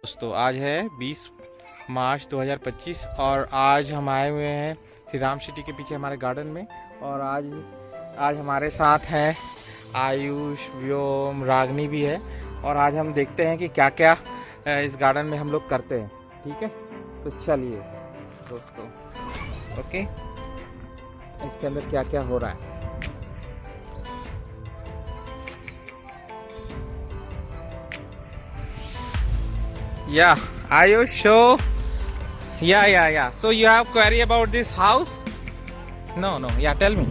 दोस्तों आज है 20 मार्च 2025 और आज हम आए हुए हैं श्री राम सिटी के पीछे हमारे गार्डन में। और आज हमारे साथ हैं आयुष, व्योम, रागनी भी है। और आज हम देखते हैं कि क्या क्या इस गार्डन में हम लोग करते हैं। ठीक है, तो चलिए दोस्तों। ओके, इसके अंदर क्या क्या हो रहा है। Yeah, Ayush, show. Yeah. So you have query about this house? No. Yeah, tell me.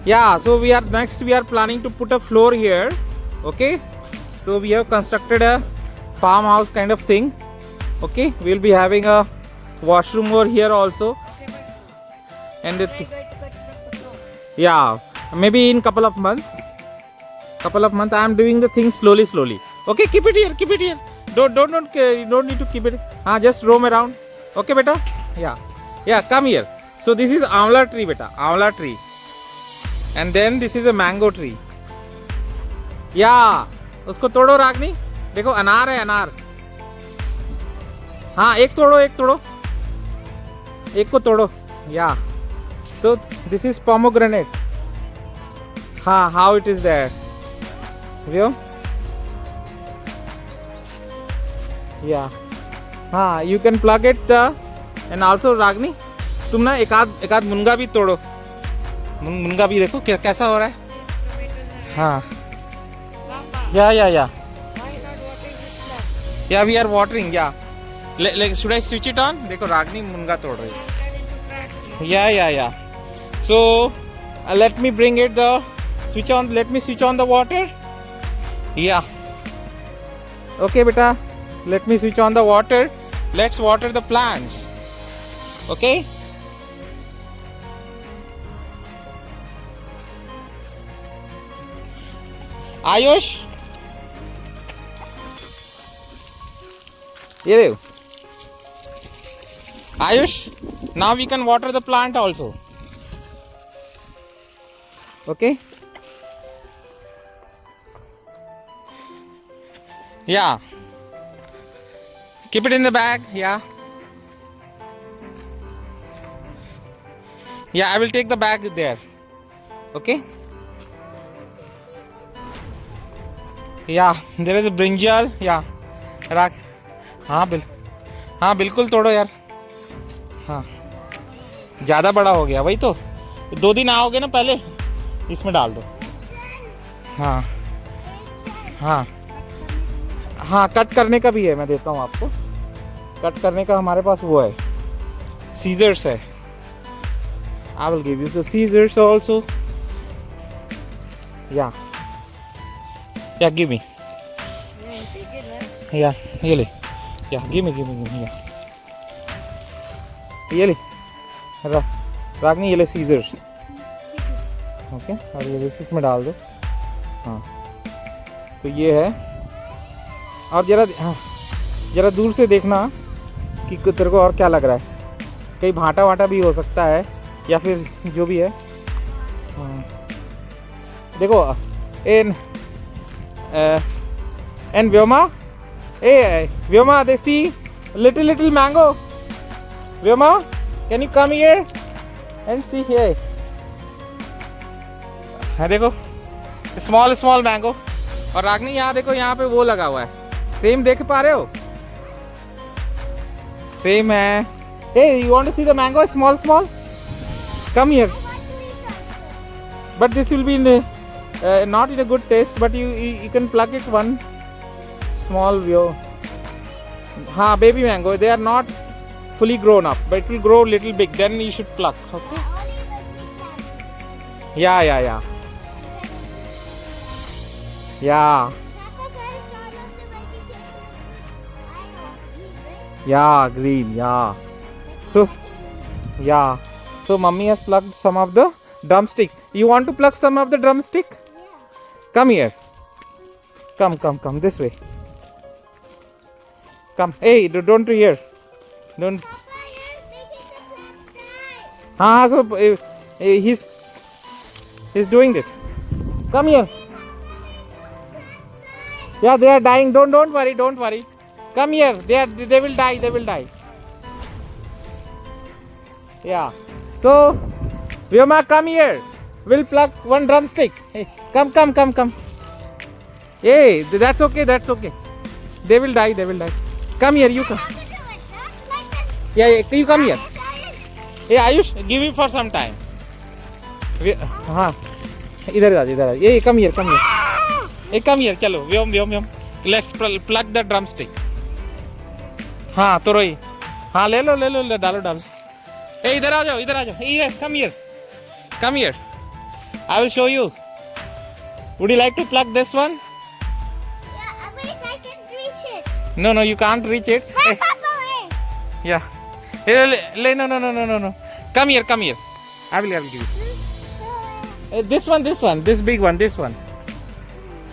Yeah, so we are planning to put a floor here. Okay. So we have constructed a farmhouse kind of thing. Okay. We'll be having a washroom over here also. And yeah, maybe in couple of months. I am doing the things slowly. Okay, keep it here. You don't need to keep it. Just roam around. Okay, beta. Yeah. Come here. So this is amla tree, beta. Amla tree. And then this is a mango tree. Yeah. उसको तोड़ो रागनी. देखो अनार है, अनार. एक तोड़ो. एक को तोड़ो. Yeah. So this is pomegranate. How it is there? View? Yeah. You can plug it and also रागनी तुम ना एक आध मुनगा भी तोड़ो. मुनगा भी देखो कैसा हो रहा है. Yeah, we are watering. Yeah. Should I switch it on? देखो रागनी मुनगा तोड़ रही है. Yeah. So let me bring it the switch on. Let me switch on the water. Yeah. Okay, beta. Let me switch on the water. Let's water the plants. Okay? Ayush? Here. Ayush? Now we can water the plant also. Okay? Yeah. Keep it in the bag. Yeah, I will take the bag there. Okay. Yeah, there is a brinjal. Yeah. रख. बिल्कुल तोड़ो यार. ज़्यादा बड़ा हो गया. वही तो 2 दिन आओगे ना, पहले इसमें डाल दो. कट करने का भी है, मैं देता हूँ आपको. कट करने का हमारे पास वो है, सीजर्स है. I will give you the scissors also. Yeah, give me. Yeah, ये ले. Yeah, give me. Yeah. ये ले. रागनी ये ले सीजर्स. ओके, और ये इसमें डाल दो. तो ये है. और जरा दूर से देखना कि तेरे को और क्या लग रहा है. कहीं भाटा भी हो सकता है, या फिर जो भी है. देखो and Vyoma they see little mango. Vyoma, can you come here and see here. देखो स्मॉल मैंगो. और रागनी यहाँ देखो, यहाँ पे वो लगा हुआ है. सेम देख पा रहे हो? सेम है. Hey, you want to see the mango? Small. Come here. But this will be not in a good taste. But you can pluck it one small view. Baby mango. They are not fully grown up, but it will grow little big. Then you should pluck. Okay. Yeah. Yeah, green. Yeah. So mummy has plucked some of the drumstick. You want to pluck some of the drumstick? Yeah. Come here. Come this way. Come. Hey, don't here. Don't. So he's doing it. Come here. Yeah, they are dying. Don't worry. Come here. They will die. They will die. Yeah. So, Vyoma, come here. We'll pluck one drumstick. Hey, come. Hey, that's okay. That's okay. They will die. They will die. Come here. You come. Yeah, you come here. Hey, Ayush, give me for some time. हाँ, इधर आ. Hey, come here. Hey, come here. चलो, Vyom. Let's plug the drumstick. हाँ, तो रोई. हाँ, ले लो, डालो. Hey, इधर आ जाओ. Here, come here. I will show you. Would you like to plug this one? Yeah, wait, I can reach it. No, you can't reach it. Hey, Hey. Papa, Yeah. Hey, no. Come here. I will give you. Hey, this one. This big one. This one.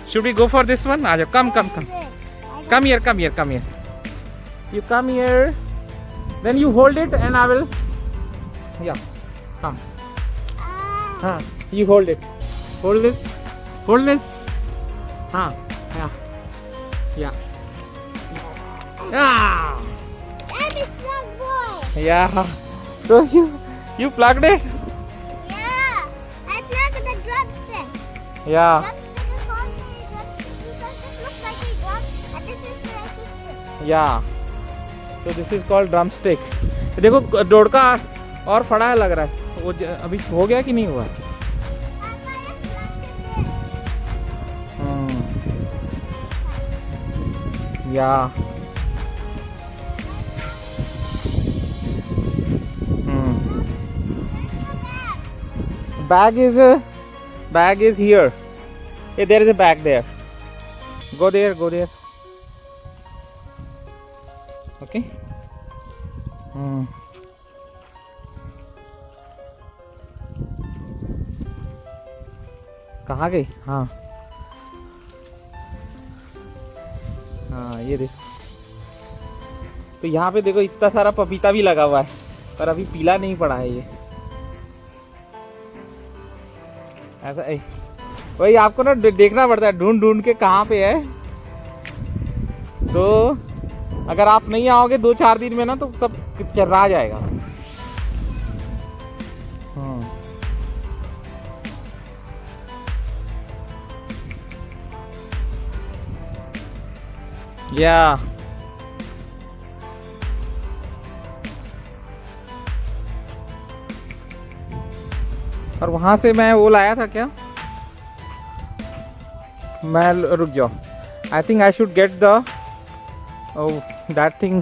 Should we go for this one? Aaja, come. Come here. You come here. Then you hold it and I will. Yeah. Come. You hold it. Hold this. Yeah. Ah. I'm a strong boy. Yeah. So you plugged it? Yeah, I plugged the drumstick. Yeah. Drumstick is called a drumstick because this looks like a drum and this is like a stick. Yeah. So this is called drumstick. देखो डोडका और फड़ा है लग रहा है. वो अभी हो गया कि नहीं हुआ? Yeah. Bag is here. Hey, there is a bag there. Go there. Okay. कहाँ गई? हाँ, ये देखो. तो यहाँ पे देखो इतना सारा पपीता भी लगा हुआ है पर अभी पीला नहीं पड़ा है ये. ऐसा वही आपको ना देखना पड़ता है ढूंढ के कहाँ पे है. तो अगर आप नहीं आओगे 2-4 दिन में ना तो सब चर्रा जाएगा. या और वहां से मैं वो लाया था क्या? मैं रुक जाओ. I think I should get the that thing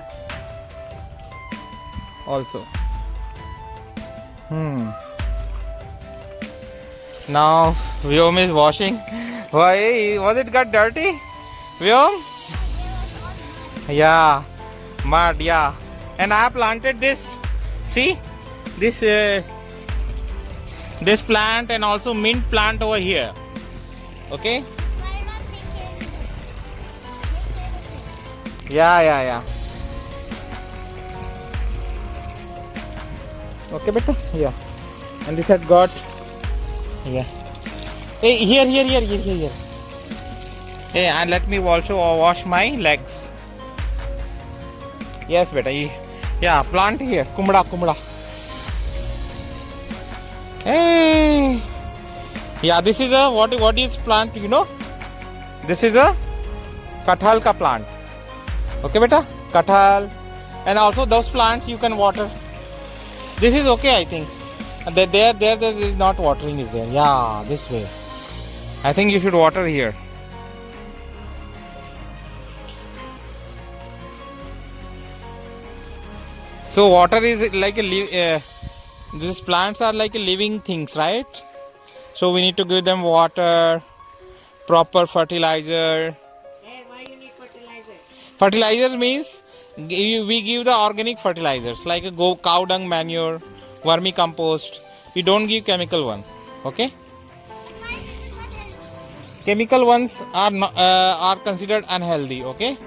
also. Now Vyom is washing. Why was it got dirty? Vyom? Yeah, mud. Yeah, and I planted this. See this plant and also mint plant over here. Okay. Yeah. Okay, beta. Yeah. And this had got. Yeah. Hey, here. Hey, and let me also wash my legs. Yes, beta. Yeah, plant here. Kumda. Hey. Yeah, this is a what is plant? You know, this is a kathal ka plant. Okay, beta. Kathal, and also those plants you can water. This is okay, I think. There is not watering is there. Yeah, this way. I think you should water here. So water is like these plants are like living things, right? So we need to give them water, proper fertilizer. Hey, why you need fertilizer? Fertilizer means we give the organic fertilizers like a cow dung manure, vermicompost. We don't give chemical one. Okay? Chemical ones are considered unhealthy. Okay?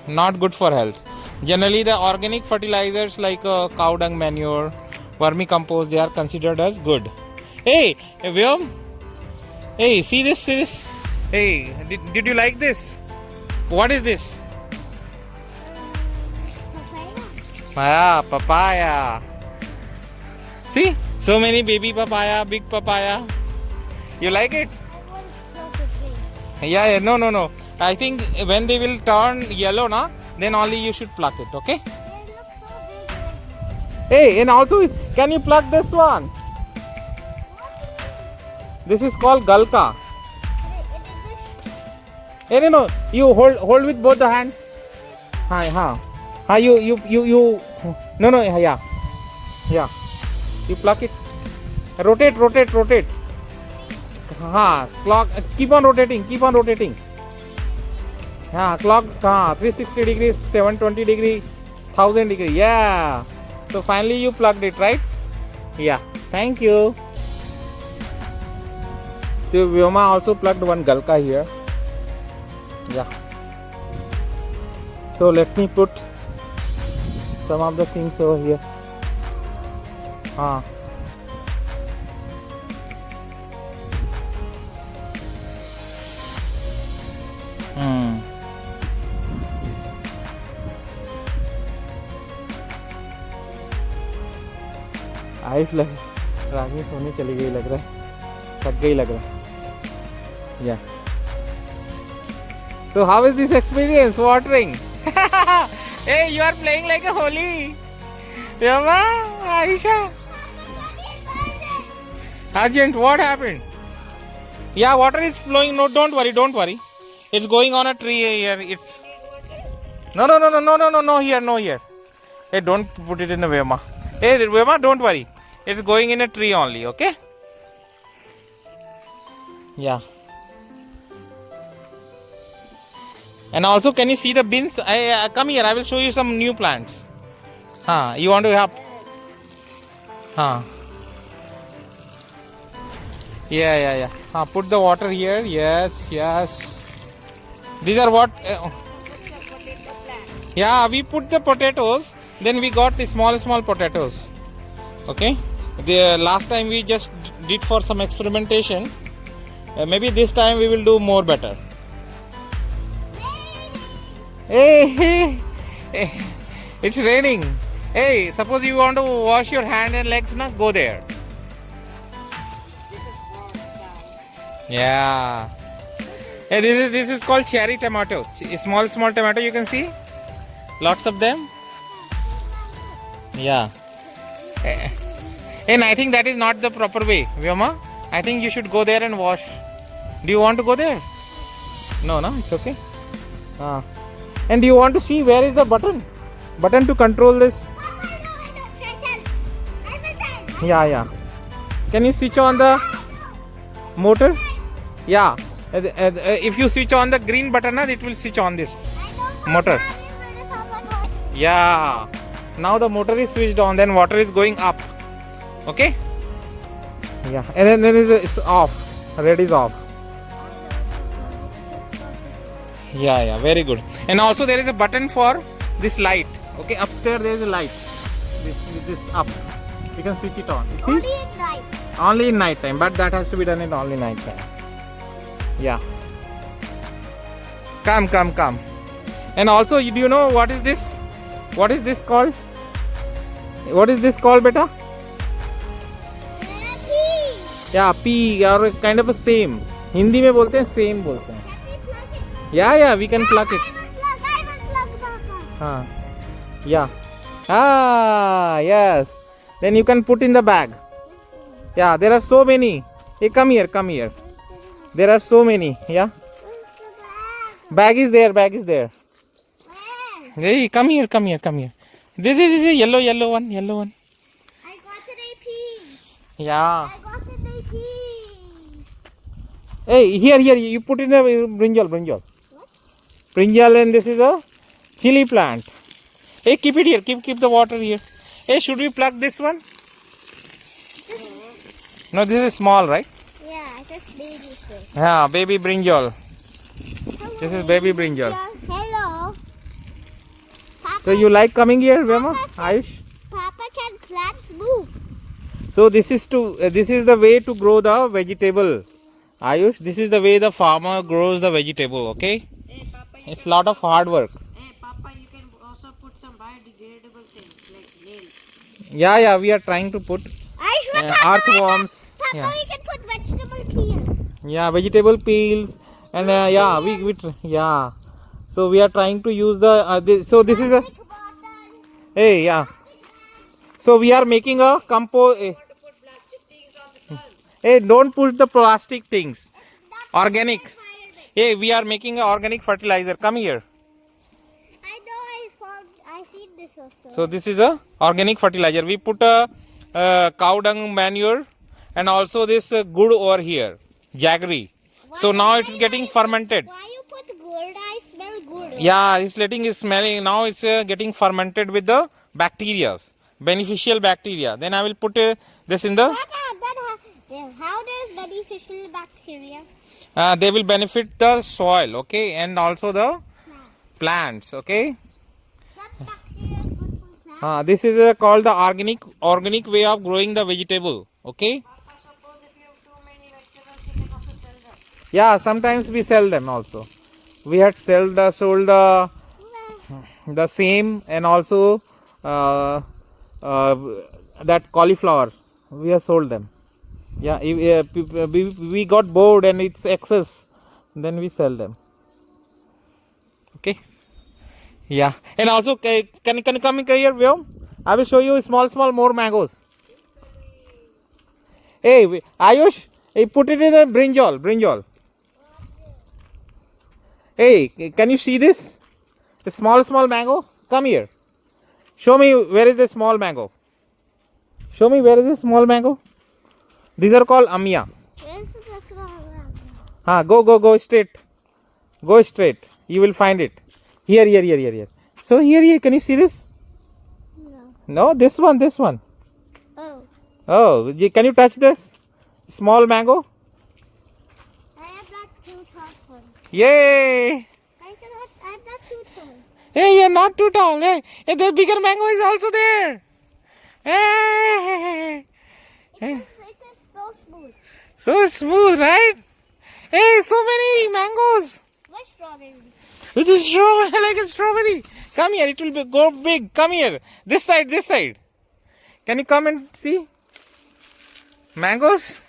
Not good for health. Generally, the organic fertilizers like cow dung manure, vermicompost, they are considered as good. Hey, Vyom. Hey, see this. Hey, did you like this? What is this? Yeah, papaya. See, so many baby papaya, big papaya. You like it? I want to play. Yeah, no, no, no. I think when they will turn yellow, na, then only you should pluck it, okay? They look so big. Hey, and also, can you pluck this one? This is called galka. Hey, no, no, you hold with both the hands. Hi, ha. Ha, you. No, no, yeah. Yeah. You pluck it. Rotate. Ha, clock. Keep on rotating. Ha, clock. Ha, 360 degrees, 720 degrees, 1000 degrees. Yeah. So finally you plugged it, right? Yeah. Thank you. So Vyoma also plugged one galka here. Yeah. So let me put some of the things over here. Ayush लग रागी सोने चली गई लग रहा है, थक गई लग रहा है. Yeah. So how is this experience watering? Hey, you are playing like a holy. Yama, Aisha. Argent, what happened? Yeah, water is flowing. No, don't worry. It's going on a tree here. It's no here. Hey, don't put it in the Vyoma. Hey, Vyoma, don't worry. It's going in a tree only, okay? Yeah. And also, can you see the bins? Come here, I will show you some new plants. You want to help? Yeah. Put the water here. Yes. These are what? Yeah, we put the potatoes. Then we got the small potatoes. Okay. The last time we just did for some experimentation. Maybe this time we will do more better. Hey, it's raining. Hey, suppose you want to wash your hand and legs, na, go there. Yeah. Hey, this is called cherry tomato. Small tomato, you can see. Lots of them. Yeah. And I think that is not the proper way, Vyoma. I think you should go there and wash. Do you want to go there? No, it's okay. And do you want to see where is the button? Button to control this. I know. Should I tell? Yeah. Can you switch on the motor? Yeah. If you switch on the green button, it will switch on this motor. Yeah. Now the motor is switched on, then water is going up. Okay? Yeah. And then it's off. Red is off. Yeah. Very good. And also there is a button for this light. Okay, upstairs there is a light. This up. You can switch it on. See? Only at night. Only in night time, but that has to be done in only night time. Yeah. Come. And also, do you know what is this? What is this called? What is this called, beta? Pea. Yeah, pea or kind of a same. Hindi में बोलते हैं same बोलते हैं. Can we plug it? Yeah, we can pluck it. I will plug, Papa. Yeah. Yes. Then you can put in the bag. Yeah, there are so many. Hey, come here. There are so many. Yeah. Where's the bag? Bag is there. Where? Hey, come here. This is a yellow one. I got an AP. Yeah. I got an AP. Hey, here. You put in the brinjal. What? Brinjal, and this is a chili plant. Hey, keep it here. Keep the water here. Hey, should we plug this one? No, this is small, right? Yeah, just baby fish. Yeah, baby brinjal. This is baby brinjal. Hello. Papa, So you like coming here, Vyoma? Ayush? Papa, can plants move? So this is the way to grow the vegetable. Ayush, this is the way the farmer grows the vegetable, okay? Hey, Papa, It's a lot of hard work. Papa, you can also put some biodegradable things. Yeah, we are trying to put earthworms. Papa, Yeah. we can put vegetable peel. Yeah, vegetable peels and yeah, yeah. So we are trying to use so this is a Plastic bottle. hey yeah. So we are making a compost. Hey, don't put the plastic things. Organic. Hey, we are making a organic fertilizer. Come here. I know I seen this also. So this is a organic fertilizer. We put a cow dung manure and also this good over here, jaggery. So now it's getting fermented. Why you put good? I smell good. Yeah, it's letting it smelling. Now it's getting fermented with the bacteria, beneficial bacteria. Then I will put this in the. Papa, how does beneficial bacteria? They will benefit the soil, okay, and also the plants, okay. Some bacteria is good for plants. This is called the organic way of growing the vegetable, okay. Yeah, sometimes we sell them also. We had sold the same and also that cauliflower. We have sold them. Yeah, we got bored and it's excess. Then we sell them. Okay. Yeah, and also can you come in here, Vyom? I will show you small more mangoes. Hey, Ayush, hey, put it in the brinjal. Hey, can you see this? The small mango? Come here. Show me where is the small mango. Show me where is the small mango. These are called amia. Where's this one? Go straight. Go straight. You will find it. Here. So here. Can you see this? No, this one. Oh. Oh, can you touch this small mango? I am not too tall for it. Yay! I'm not too tall. Hey, you're not too tall. Hey, the bigger mango is also there. Hey, It is so smooth. so smooth, right? Hey, so many mangoes. What strawberry? It is strawberry, like a strawberry. Come here, it will go big. Come here. This side. Can you come and see? Mangoes?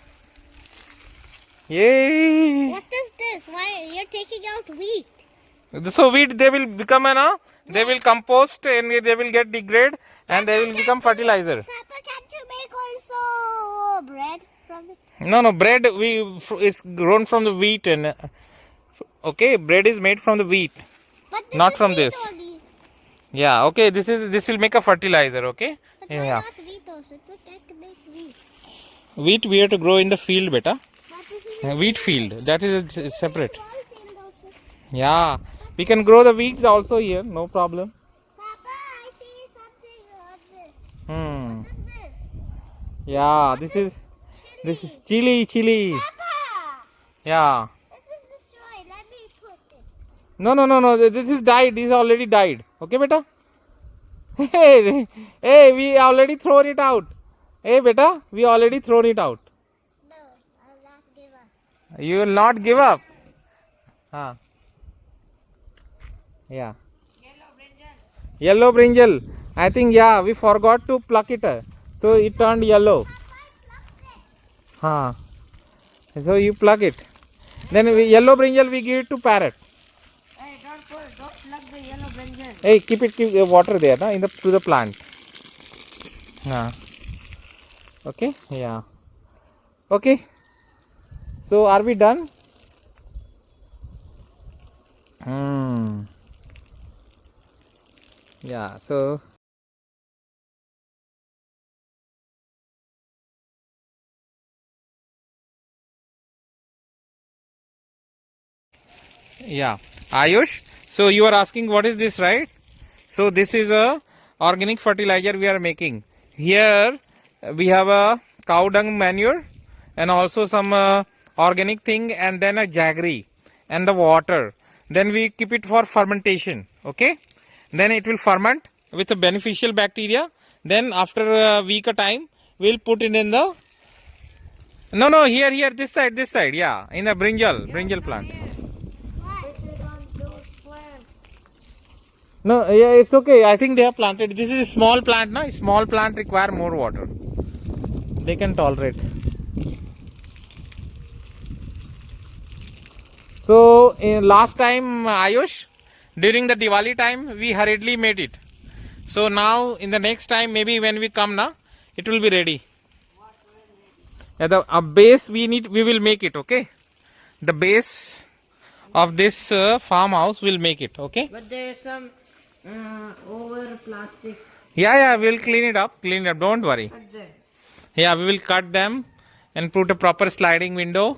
Yay! What is this? Why you're taking out wheat? So wheat, they will become they will compost and they will get degrade and they will become fertilizer. Papa, can't you make also bread from it? No, bread is grown from the wheat and okay, bread is made from the wheat. But this Not is from wheat this. only. Yeah, okay, this will make a fertilizer, okay? But why Yeah. not wheat also? It can't make wheat. Wheat we have to grow in the field, beta. But this is Wheat field, that is separate. small field also. Yeah, we can grow the wheat also here, no problem. Papa, I see something on this. Hmm. What is this? Yeah, this is chili. Papa, Yeah. this is destroyed. Let me put it. No. This is died. This is already died. Okay, beta. Hey, we already thrown it out. Hey, beta, we already thrown it out. No, I'll not give up. You will not give up. Yeah. Yellow brinjal. I think we forgot to pluck it. So it turned yellow. So you pluck it. Then yellow brinjal we give it to parrot. Hey, don't plug the yellow brinjal. Hey, keep water there, to the plant. Okay, yeah. Okay. So are we done? Yeah, so yeah, Ayush, so you are asking what is this, right? So this is a organic fertilizer we are making. Here we have a cow dung manure and also some organic thing and then a jaggery and the water. Then we keep it for fermentation, okay? Then it will ferment with a beneficial bacteria. Then after a week of time, we'll put it in the no here this side, yeah, in the brinjal plant. What? Put it on those plants. No, yeah, it's okay. I think they have planted. This is a small plant, na? Small plant require more water. They can tolerate. So last time, Ayush, during the Diwali time, we hurriedly made it. So now in the next time, maybe when we come now, it will be ready. Yeah, the base we will make it. Okay, the base of this farmhouse will make it. Okay. But there's some over plastic. Yeah, we'll clean it up. Clean it up. Don't worry. Cut them. Yeah, we will cut them and put a proper sliding window.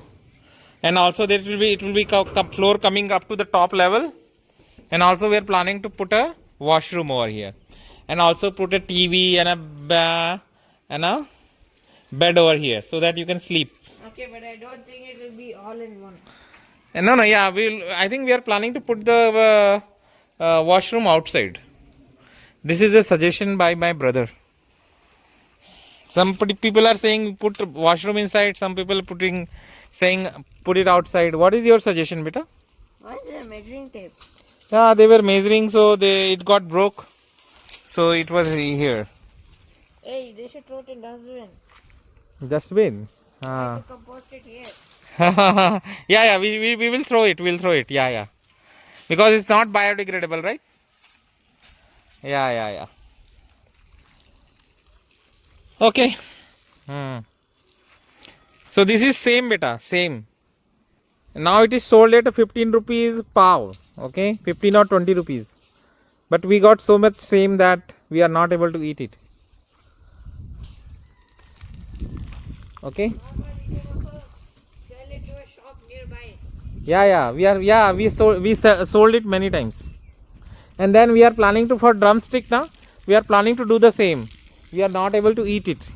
And also there will be floor coming up to the top level. And also we are planning to put a washroom over here. And also put a TV and a bed over here so that you can sleep. Okay, but I don't think it will be all in one. No, yeah, I think we are planning to put the washroom outside. This is a suggestion by my brother. Some people are saying put washroom inside. Some people saying put it outside. What is your suggestion, beta? Why is there measuring tape? Yeah, they were measuring, so it got broke. So it was here. Hey, they should throw it in dustbin. Dustbin. To compost it here. Yeah, we will throw it. We'll throw it. Yeah. Because it's not biodegradable, right? Yeah. Okay. So this is same, beta. Same. Now it is sold at 15 rupees pav. Okay, 15 or 20 rupees. But we got so much same that we are not able to eat it. Okay. Sell it to a shop nearby. Yeah. We sold it many times. And then we are planning to for drumstick now. We are planning to do the same. We are not able to eat it.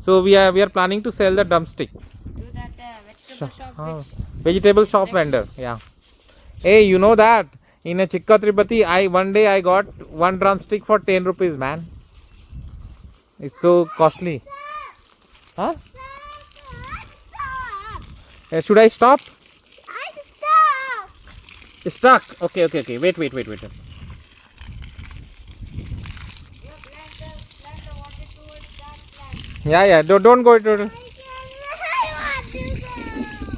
So we are planning to sell the drumstick. Do that vegetable shop. Vegetable shop vendor. Yeah. Hey, you know that in a Chikka Tirupati, one day I got one drumstick for 10 rupees, man. It's so costly. Huh? Should I stop? I'm stuck. Stuck. Okay. Wait. Plant the water towards that plant. Yeah. Don't go. I want to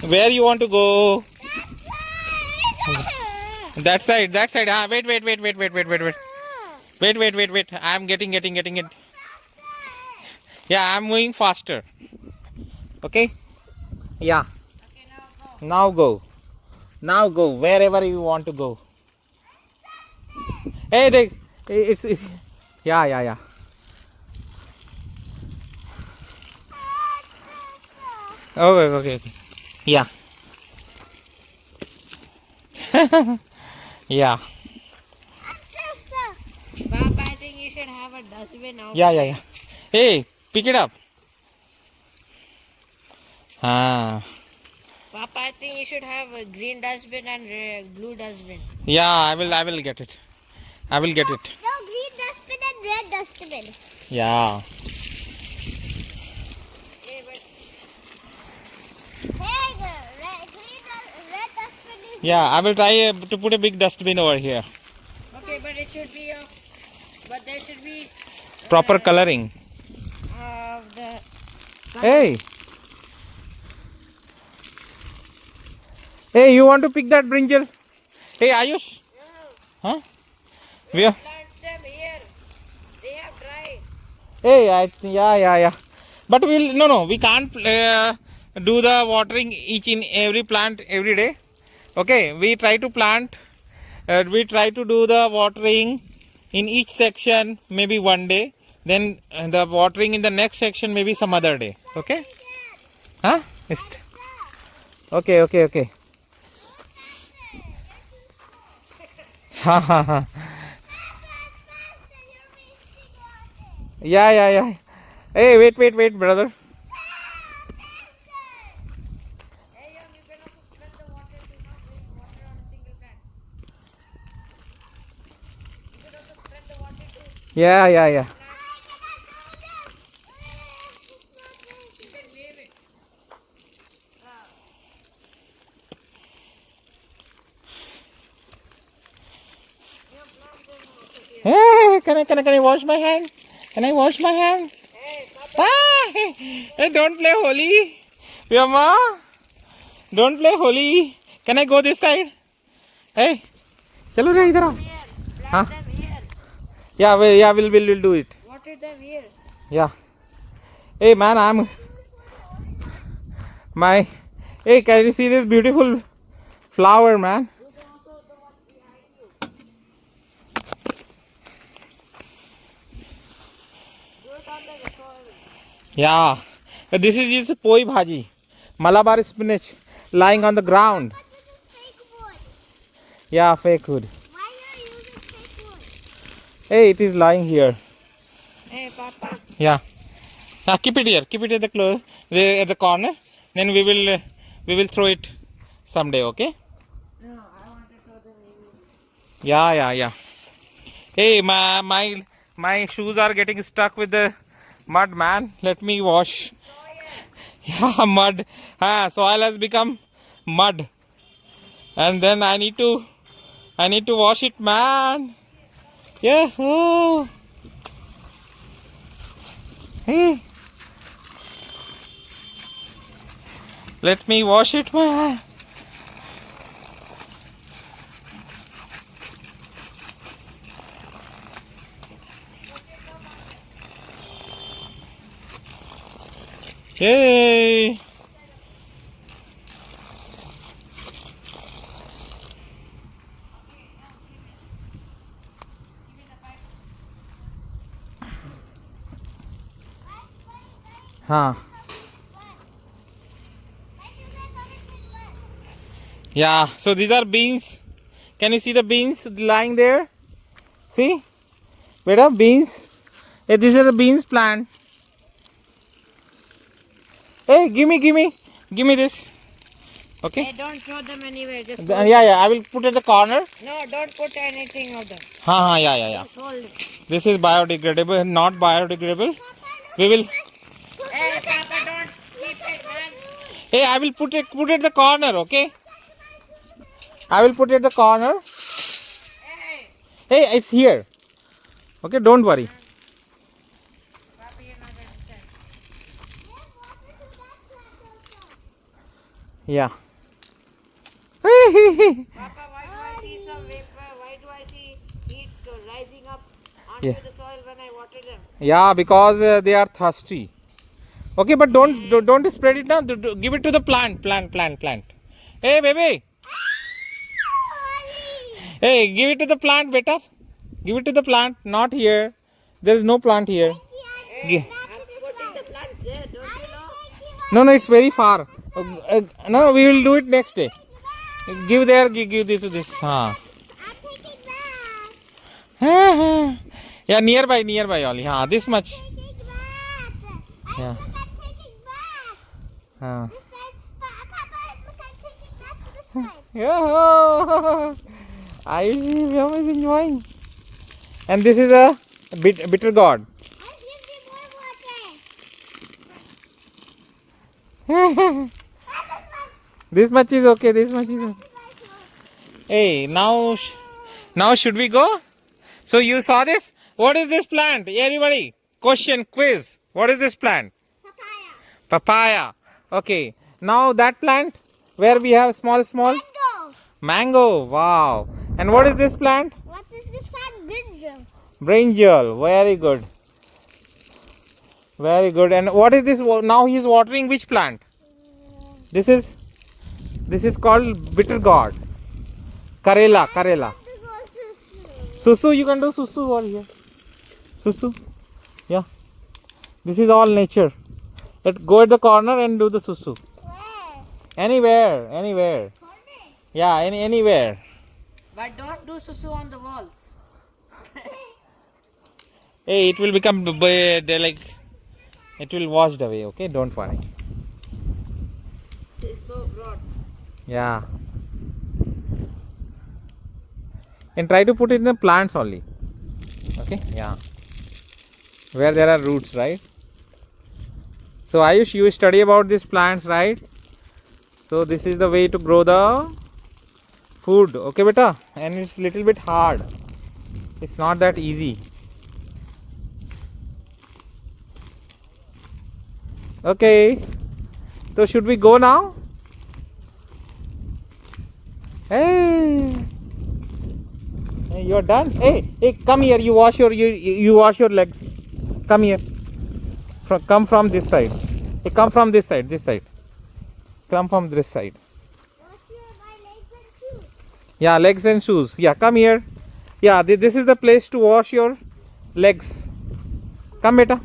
go. Where you want to go? That side. That side. Ah, wait. Wait. I'm getting it. Yeah, I'm moving faster. Okay. Yeah. Okay, now go. Now go wherever you want to go. Hey, it's yeah. Okay. Yeah. Yeah. Papa, I think you should have a dustbin out. Yeah. Hey, pick it up. Papa, I think you should have a green dustbin and blue dustbin. Yeah, I will get it. No, green dustbin and red dustbin. Yeah. Hey, but Hey, red dustbin is. Yeah, I will try to put a big dustbin over here. okay, but it should be but there should be Proper coloring. the Hey, you want to pick that brinjal? Hey, Ayush. Huh? We are. plant them here. They have dried. Hey, yeah. But we can't do the watering each in every plant every day. Okay, we try to do the watering in each section maybe one day. Then the watering in the next section maybe some other day. Okay? Huh? Okay. Ha. Yeah. Hey, wait, brother. Hey, you cannot spread the water. Do not waste water on a single plant. You can also spread the water to Yeah. you can wave it. You have plant them Hey, can I wash my hand? Can I wash my hand? Ah, hey, don't play holy. Yama, don't play holy. Can I go this side? Hey, chalo re idhar. Huh? Plant them here. Yeah, we'll do it. Water them here. Yeah. Hey man, Hey, can you see this beautiful flower, man? Yeah. This is just poi bhaji, Malabar spinach lying on the ground. But this is fake wood. Yeah, fake wood. Why are you using fake wood? Hey, it is lying here. Hey, Papa. Yeah. Keep it here. Keep it at the corner. Then we will throw it someday. Okay? No, I want to show them. Yeah. Hey, my shoes are getting stuck with the mud, man. Let me wash. Yeah, mud. Soil has become mud, and then I need to wash it, man. Yeah. Oh. Hey. Let me wash it, man. Yay! Huh. Yeah, so these are beans. Can you see the beans lying there? See? Beta, beans. Hey, these are the beans plant. Hey, give me this. Okay? Hey, don't throw them anywhere. Just Yeah, I will put at the corner. No, don't put anything of them. Yeah. Just hold it. This is biodegradable, not biodegradable. We will. Hey, Papa, don't keep it, man. Hey, I will put it at the corner, okay? I will put it at the corner. Hey, Hey, it's here. Okay, don't worry. Papa, you're not understand. Yeah. Papa, why do I see some vapor? Why do I see heat rising up onto Yeah. the soil when I water them? Yeah, because they are thirsty. Okay, but don't spread it now. Give it to the plant. Hey, baby. Hey, give it to the plant, beta. Give it to the plant. Not here. There is no plant here. Gi- I'm putting the plants there, don't you know? No, it's very far. No, we will do it next day. Give there. Give this to this. I'll take it back. Yeah, nearby only. This much. Take it back. Yeah. I take it back. This side. Papa, look, I take it back to this side. Yeah. Ayush is enjoying. And this is a bitter gourd. I'll give you more water. This much is okay. Hey, now should we go? So you saw this? What is this plant? Everybody, question, quiz. What is this plant? Papaya. Okay. Now that plant where we have small. Mango. Mango. Wow. And what is this plant? What is this plant? Brinjal. Brinjal. Very good. And what is this? Now he is watering which plant? This is called bitter gourd. Karela. Susu, you can do susu over here. Susu. Yeah. This is all nature. Go at the corner and do the susu. Where? Anywhere. Corner. Yeah, anywhere. But don't do susu on the walls. Hey, it will become it will washed away, okay? Don't worry. It's so broad. Yeah. And try to put it in the plants only. Okay? Yeah. Where there are roots, right? So Ayush, you study about these plants, right? So this is the way to grow the food. Okay, beta? And it's little bit hard. It's not that easy. Okay. So should we go now? Hey. Hey, you're done. Hey, come here. You wash your legs. Come here. Come from this side. Hey, come from this side. This side. Come from this side. What's my legs and shoes? Yeah, legs and shoes. Yeah, come here. Yeah, this is the place to wash your legs. Come, beta.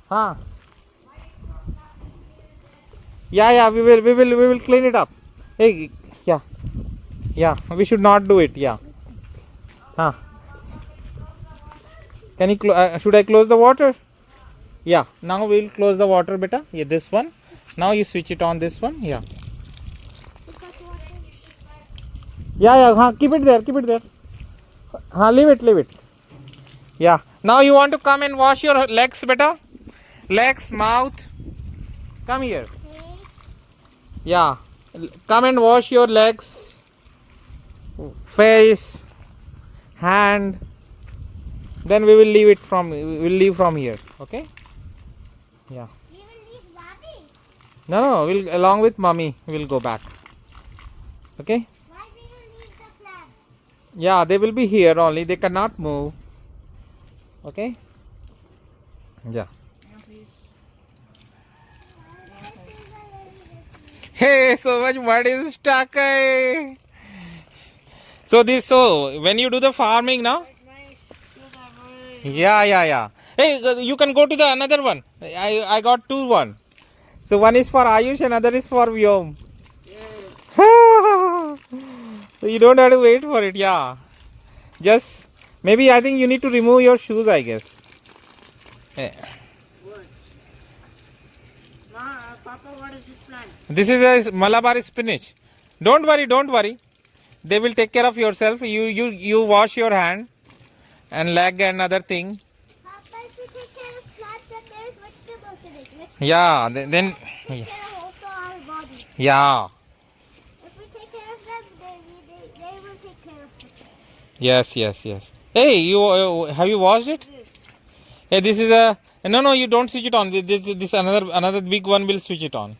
Huh? Yeah, we will clean it up. Hey, yeah, we should not do it. Yeah. Huh? Can you? Should I close the water? Yeah. Now we will close the water, beta. Yeah, this one. Now you switch it on. This one. Yeah. Yeah. Huh, keep it there. Huh, leave it. Yeah. Now you want to come and wash your legs, beta. Legs, mouth. Come here. Yeah. Come and wash your legs, face, hand. Then we will leave from here. Okay? Yeah. We will leave Mommy. No. We'll along with mommy. We'll go back. Okay? Why we will leave the plants? Yeah, they will be here only. They cannot move. Okay? Yeah. Hey, so much mud is stuck. So when you do the farming now? Yeah. Hey, you can go to the another one. I got one. So one is for Ayush and other is for Vyom. So you don't have to wait for it. Yeah. Just maybe I think you need to remove your shoes, I guess. Papa, what is this plant? This is a Malabar spinach. Don't worry. They will take care of yourself. You wash your hand and leg and other thing. Papa, if we take care of plants, then there is vegetables in it. Yeah. Then Take care of also our body. yeah. If we take care of them, they will take care of us. Yes. Hey, you have you washed it? Hey, this is a no. You don't switch it on. This another big one will switch it on.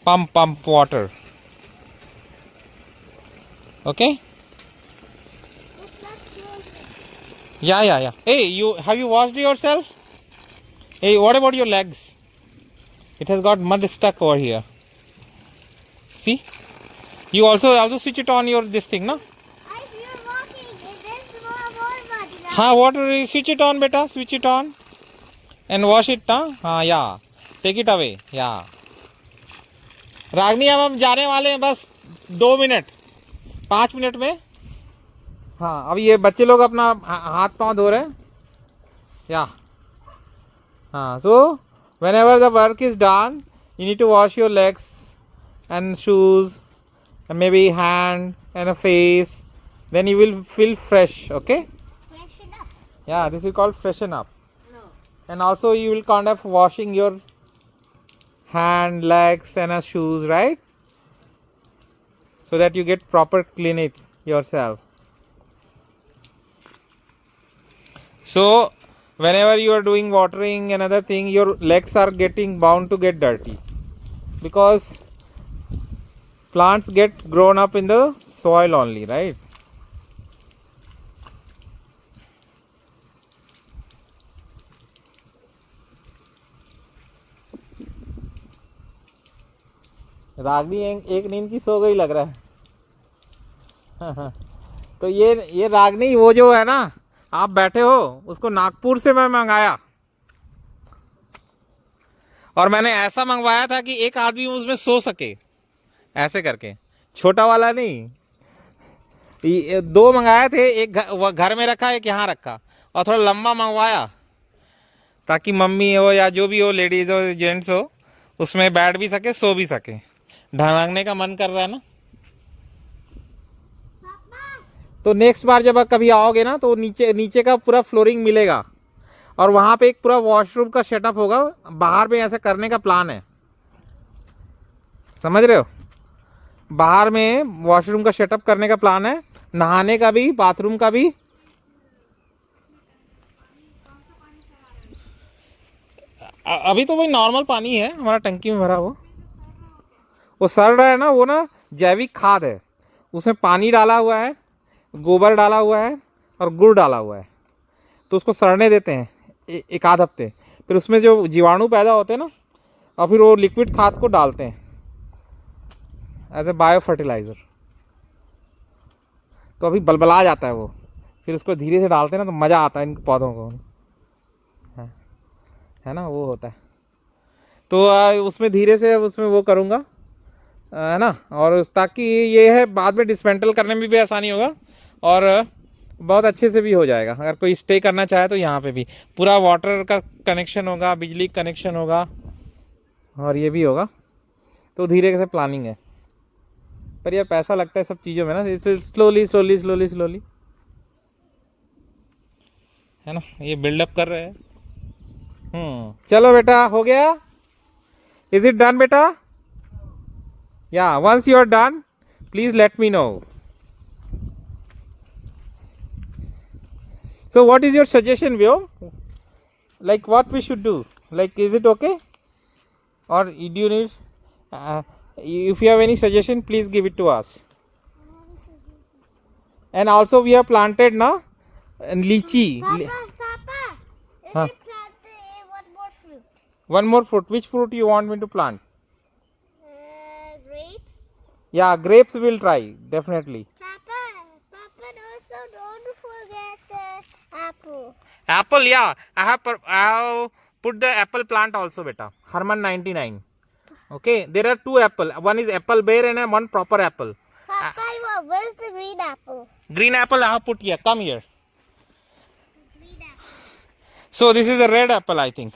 Pump water. Okay. It's not close. Yeah. Hey, have you washed yourself? Hey, what about your legs? It has got mud stuck over here. See? You also switch it on your this thing, no? If you're walking, there's more mud. हाँ water switch it on beta, switch it on and wash it ना. हाँ yeah, take it away. yeah. रागनी अब हम जाने वाले हैं बस 2 minute 5 minute में. हाँ अब ये बच्चे लोग अपना हाथ पांव धो रहे हैं. या हाँ so whenever the work is done you need to wash your legs and shoes and maybe hand and a face, then you will feel fresh. Okay. Freshen up. Yeah, this is called freshen up. No. And also you will kind of washing your hand, legs and shoes, right? So that you get proper clean it yourself. So whenever you are doing watering and other thing, your legs are getting bound to get dirty because plants get grown up in the soil only, right? रागनी एक नींद की सो गई लग रहा है. तो ये रागनी वो जो है ना आप बैठे हो उसको नागपुर से मैं मंगाया और मैंने ऐसा मंगवाया था कि एक आदमी उसमें सो सके ऐसे करके, छोटा वाला नहीं. 2 मंगाए थे, एक घर में रखा एक यहाँ रखा और थोड़ा लंबा मंगवाया ताकि मम्मी हो या जो भी हो लेडीज हो जेंट्स हो उसमें बैठ भी सके सो भी सके. ढलांगने का मन कर रहा है ना. तो नेक्स्ट बार जब आप कभी आओगे ना तो नीचे का पूरा फ्लोरिंग मिलेगा और वहाँ पे एक पूरा वॉशरूम का सेटअप होगा. बाहर में ऐसा करने का प्लान है, समझ रहे हो? बाहर में वॉशरूम का सेटअप करने का प्लान है, नहाने का भी, बाथरूम का भी। अभी तो वही नॉर्मल पानी है हमारा टंकी में भरा हुआ। वो सड़ रहा है ना, वो ना जैविक खाद है, उसमें पानी डाला हुआ है, गोबर डाला हुआ है और गुड़ डाला हुआ है। तो उसको सड़ने देते हैं एक आध हफ्ते, फिर उसमें जो जीवाणु पैदा होते हैं ना, और फिर वो लिक्विड खाद को डालते हैं एज ए बायो फर्टिलाइज़र। तो अभी बलबला जाता है वो, फिर उसको धीरे से डालते हैं ना तो मज़ा आता है इन पौधों को, है ना, वो होता है। तो उसमें धीरे से उसमें वो करूँगा, है ना, और ताकि ये है बाद में डिसमेंटल करने में भी आसानी होगा और बहुत अच्छे से भी हो जाएगा। अगर कोई स्टे करना चाहे तो यहाँ पे भी पूरा वाटर का कनेक्शन होगा, बिजली कनेक्शन होगा और ये भी होगा। तो धीरे से प्लानिंग है, पर यार पैसा लगता है सब चीज़ों में ना, इसे स्लोली स्लोली स्लोली स्लोली, है ना, ये बिल्डअप कर रहे हैं। चलो बेटा, हो गया? इज इट डन बेटा? या once you are done please let me know. So what is your suggestion, Vyo? Like what we should do? Like is it okay? Or do you need, if you have any suggestion, please give it to us. And also we have planted na lychee. Papa, Huh? if we plant one more fruit, One more fruit. Which fruit you want me to plant? grapes. Yeah, grapes we'll try definitely. Papa, also don't forget apple. Apple, yeah. I have put the apple plant also, beta. Herman 99. Okay, there are two apple. One is apple bear and one proper apple. Papa, where's the green apple? Green apple I have put here. Come here. Green apple. So this is a red apple, I think.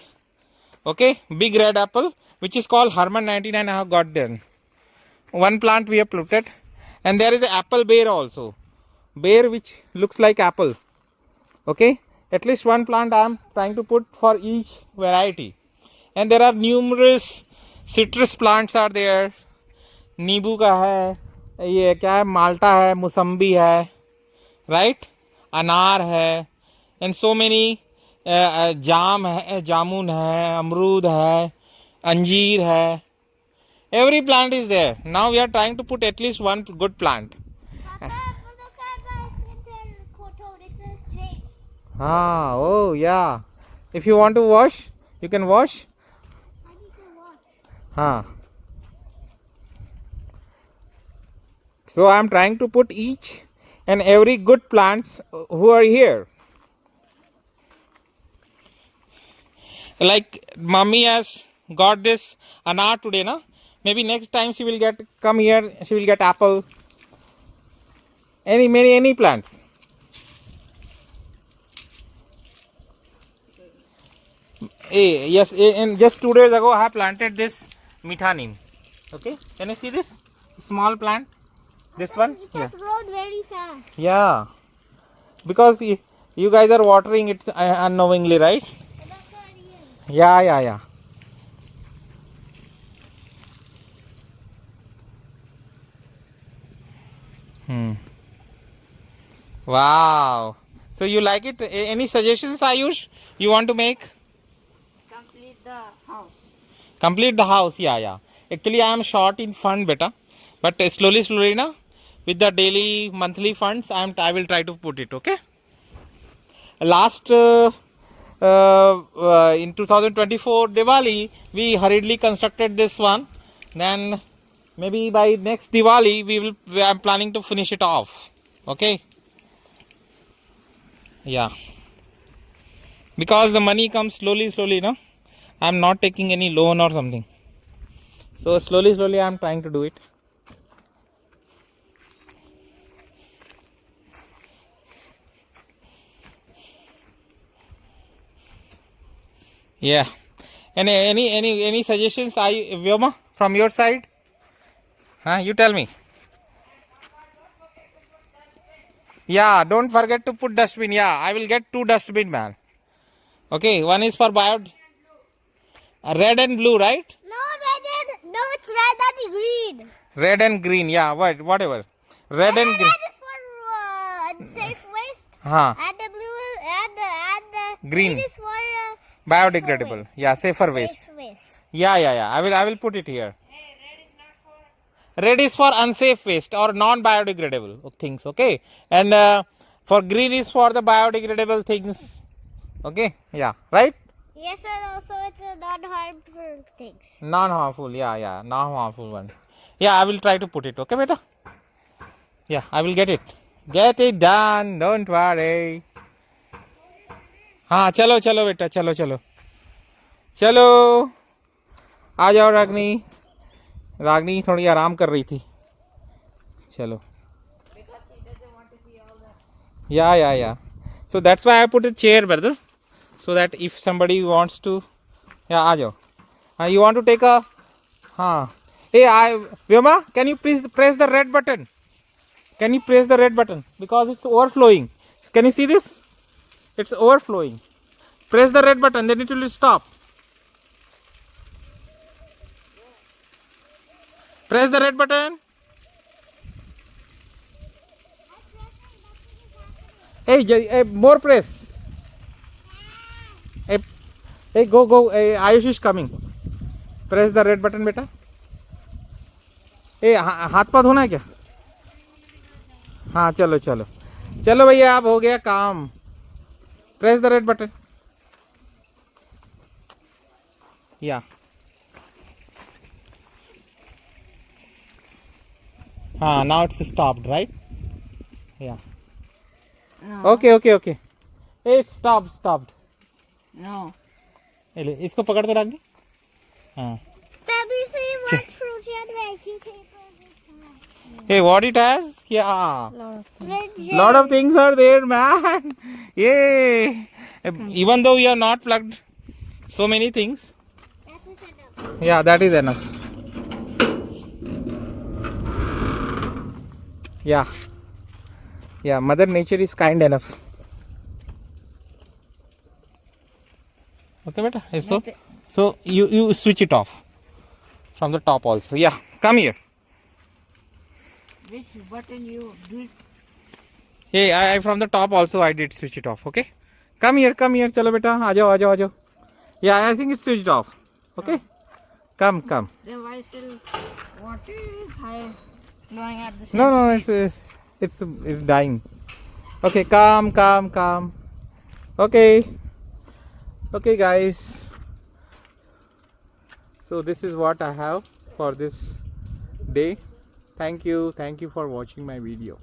Okay, big red apple, which is called Herman 99. I have got there. One plant we have planted, and there is an apple bear also. Bear which looks like apple. Okay, at least one plant I am trying to put for each variety. And there are numerous citrus plants are there. नींबू का है, ये क्या है, माल्टा है, मौसम्बी है, right, अनार है, एंड सो मेनी, जाम है, जामुन है, अमरूद है, अंजीर है. Every plant is there. Now we are trying to put at least one good plant. Papa, look at my skin photo. It says change. Ah, oh yeah. If you want to wash, you can wash. I need to wash. Huh. So I am trying to put each and every good plants who are here. Like mommy has got this anar today, na? Maybe next time she will come here. She will get apple. Any plants. Yes, and just 2 days ago I have planted this mitha neem. Okay, can you see this small plant? This one? It has grown very fast. Yeah, because you guys are watering it unknowingly, right? And that's not you. Yeah. Wow. So you like it? Any suggestions, Ayush, you want to make? Complete the house. Complete the house, yeah. Actually, I am short in fund, beta. But slowly, na, with the daily, monthly funds, I will try to put it, okay? Last, in 2024 Diwali, we hurriedly constructed this one. Then, maybe by next Diwali, I am planning to finish it off, okay? Yeah. Because the money comes slowly, no? I am not taking any loan or something. So slowly I am trying to do it. Yeah. Any suggestions, Vyoma, from your side? Huh? You tell me. Yeah, don't forget to put dustbin. Yeah, I will get 2 dustbin, man. Okay, one is for red and blue, right? No, red. No, it's red and green. Red and green. Yeah, whatever. Red and green. Red is for unsafe waste. हाँ. And the blue and the Green. is for Biodegradable. Yeah, safer waste. safe waste. Yeah. I will put it here. Red is for unsafe waste or non-biodegradable things. Okay. And for green is for the biodegradable things. Okay. Yeah. Right. Yes, and also it's a non-harmful things. Non-harmful. Yeah. Non-harmful one. Yeah, I will try to put it. Okay, beta. Yeah, I will get it. Get it done. Don't worry. हाँ चलो बेटा चलो आ जाओ रागनी थोड़ी आराम कर रही थी चलो yeah so that's why I put a chair brother so that if somebody wants to आ जाओ you want to take a hey Vyoma, can you please press the red button? Can you press the red button because it's overflowing? Can you see this? It's overflowing. Press the red button, then it will stop. Press the red button. Hey, more press. Hey, go. Hey, Ayush is coming. Press the red button, beta. Hey, हाथ path धोना है क्या? हाँ चलो भैया अब हो गया काम. Press the red button. Yeah. Now it's stopped, right? Yeah. No. Okay. Hey, it stopped. No. इसको पकड़ तो रख दे. हाँ. Baby, see what fruit and vegetables. Hey, what it has? Yeah. Fridge. Lot of things are there, man. Yay. Even though we are not plugged so many things. That is enough. Yeah, that is enough. Yeah, Mother Nature is kind enough. Okay, beta. So you switch it off from the top also. Yeah, come here. Which button you do? Hey, I from the top also I did switch it off. Okay, come here. चलो बेटा, आ जाओ. Yeah, I think it's switched off. Okay, come. Then why still water is high flowing at the same No, speed? it's dying. Okay, calm. Okay, guys. So this is what I have for this day. Thank you for watching my video.